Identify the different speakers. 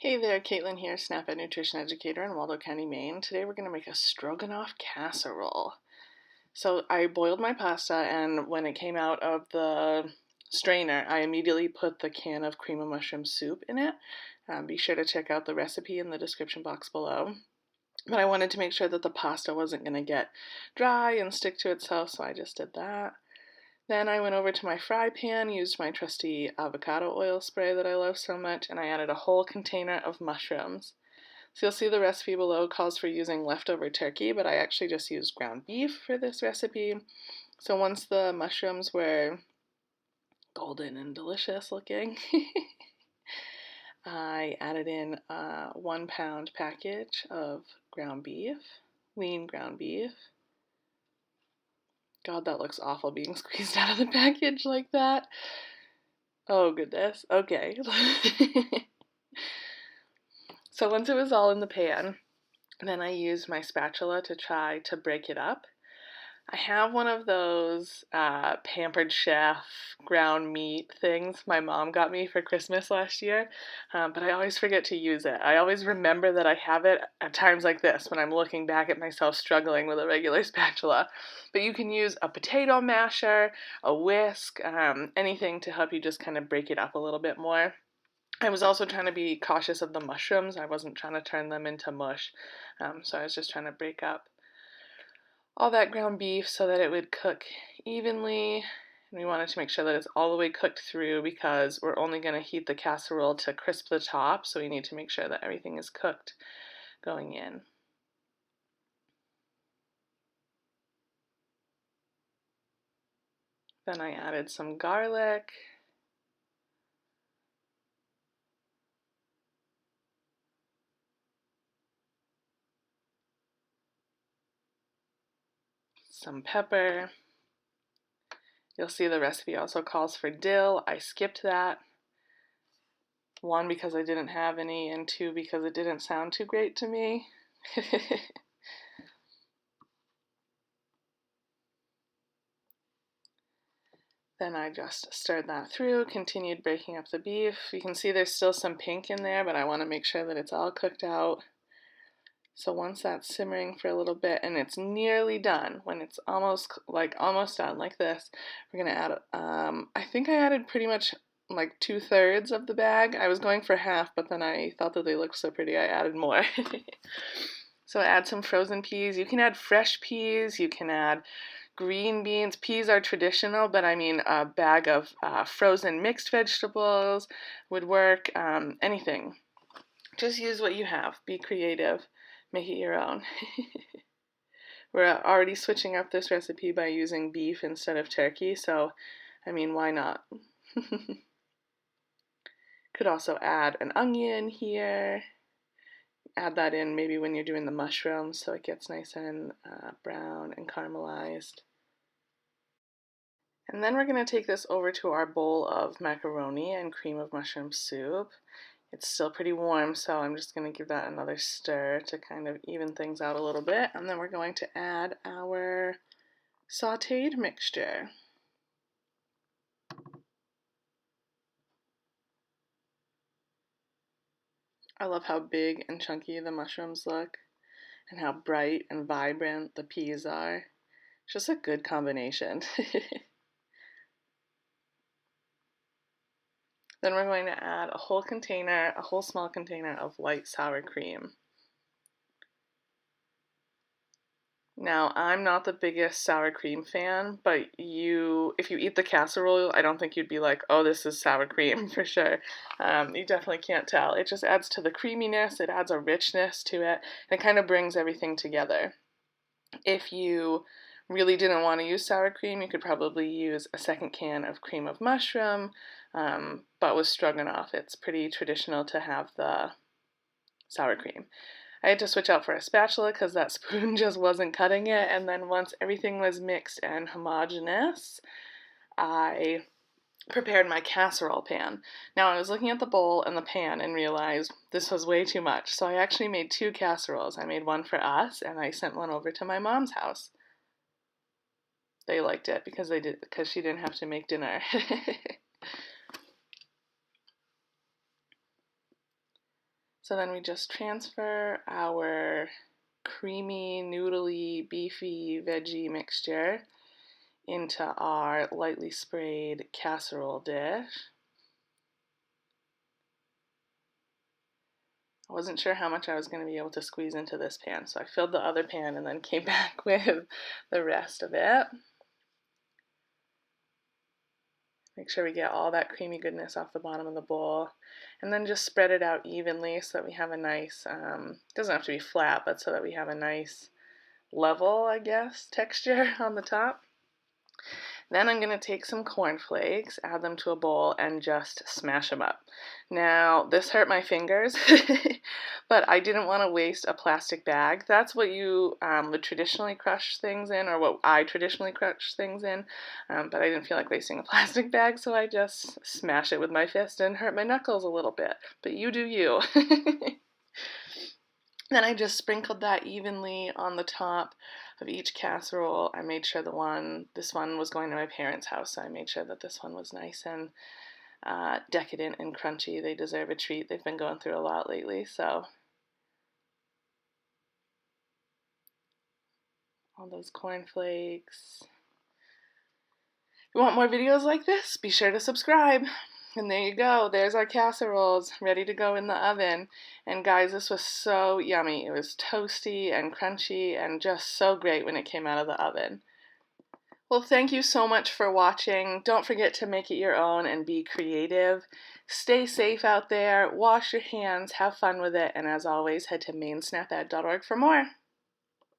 Speaker 1: Hey there, Caitlin here, Snap Ed Nutrition Educator in Waldo County, Maine. Today we're going to make a Stroganoff casserole. So I boiled my pasta, and when it came out of the strainer, I immediately put the can of cream of mushroom soup in it. Be sure to check out the recipe in the description box below. But I wanted to make sure that the pasta wasn't going to get dry and stick to itself, so I just did that. Then I went over to my fry pan, used my trusty avocado oil spray that I love so much, and I added a whole container of mushrooms. So you'll see the recipe below calls for using leftover turkey, but I actually just used ground beef for this recipe. So once the mushrooms were golden and delicious looking, I added in a 1 pound package of ground beef, lean ground beef. God, that looks awful being squeezed out of the package like that. Oh, goodness. Okay. So once it was all in the pan, then I used my spatula to try to break it up. I have one of those Pampered Chef ground meat things my mom got me for Christmas last year, but I always forget to use it. I always remember that I have it at times like this when I'm looking back at myself struggling with a regular spatula. But you can use a potato masher, a whisk, anything to help you just kind of break it up a little bit more. I was also trying to be cautious of the mushrooms. I wasn't trying to turn them into mush, so I was just trying to break up all that ground beef so that it would cook evenly. And we wanted to make sure that it's all the way cooked through because we're only going to heat the casserole to crisp the top, so we need to make sure that everything is cooked going in. Then I added some garlic. Some pepper. You'll see the recipe also calls for dill. I skipped that. 1, because I didn't have any, and 2, because it didn't sound too great to me. Then I just stirred that through, continued breaking up the beef. You can see there's still some pink in there, but I want to make sure that it's all cooked out. So once that's simmering for a little bit and it's nearly done, when it's almost done like this, we're gonna add, I think I added pretty much like 2/3 of the bag. I was going for half, but then I thought that they looked so pretty, I added more. So add some frozen peas. You can add fresh peas, you can add green beans. Peas are traditional, but I mean a bag of frozen mixed vegetables would work, anything. Just use what you have. Be creative. Make it your own. We're already switching up this recipe by using beef instead of turkey, so I mean, why not? Could also add an onion here. Add that in maybe when you're doing the mushrooms so it gets nice and brown and caramelized. And then we're going to take this over to our bowl of macaroni and cream of mushroom soup. It's still pretty warm, so I'm just going to give that another stir to kind of even things out a little bit. And then we're going to add our sauteed mixture. I love how big and chunky the mushrooms look and how bright and vibrant the peas are. It's just a good combination. Then we're going to add a whole small container of light sour cream. Now, I'm not the biggest sour cream fan, but if you eat the casserole, I don't think you'd be like, oh, this is sour cream for sure. You definitely can't tell. It just adds to the creaminess, it adds a richness to it, and it kind of brings everything together. If you really didn't want to use sour cream, you could probably use a second can of cream of mushroom, but with stroganoff, it's pretty traditional to have the sour cream. I had to switch out for a spatula because that spoon just wasn't cutting it, and then once everything was mixed and homogeneous, I prepared my casserole pan. Now I was looking at the bowl and the pan and realized this was way too much, so I actually made 2 casseroles. I made one for us, and I sent one over to my mom's house. They liked it because she didn't have to make dinner. So then we just transfer our creamy, noodly, beefy, veggie mixture into our lightly sprayed casserole dish. I wasn't sure how much I was going to be able to squeeze into this pan, so I filled the other pan and then came back with the rest of it. Make sure we get all that creamy goodness off the bottom of the bowl, and then just spread it out evenly so that we have a nice, doesn't have to be flat, but so that we have a nice level, I guess, texture on the top. Then I'm going to take some cornflakes, add them to a bowl, and just smash them up. Now, this hurt my fingers, but I didn't want to waste a plastic bag. That's what you would traditionally crush things in, or what I traditionally crush things in, but I didn't feel like wasting a plastic bag, so I just smash it with my fist and hurt my knuckles a little bit. But you do you. Then I just sprinkled that evenly on the top of each casserole. I made sure this one was going to my parents' house, so I made sure that this one was nice and decadent and crunchy. They deserve a treat. They've been going through a lot lately, so all those cornflakes. If you want more videos like this, be sure to subscribe. And there you go. There's our casseroles ready to go in the oven. And guys, this was so yummy. It was toasty and crunchy and just so great when it came out of the oven. Well, thank you so much for watching. Don't forget to make it your own and be creative. Stay safe out there. Wash your hands. Have fun with it. And as always, head to mainsnapad.org for more.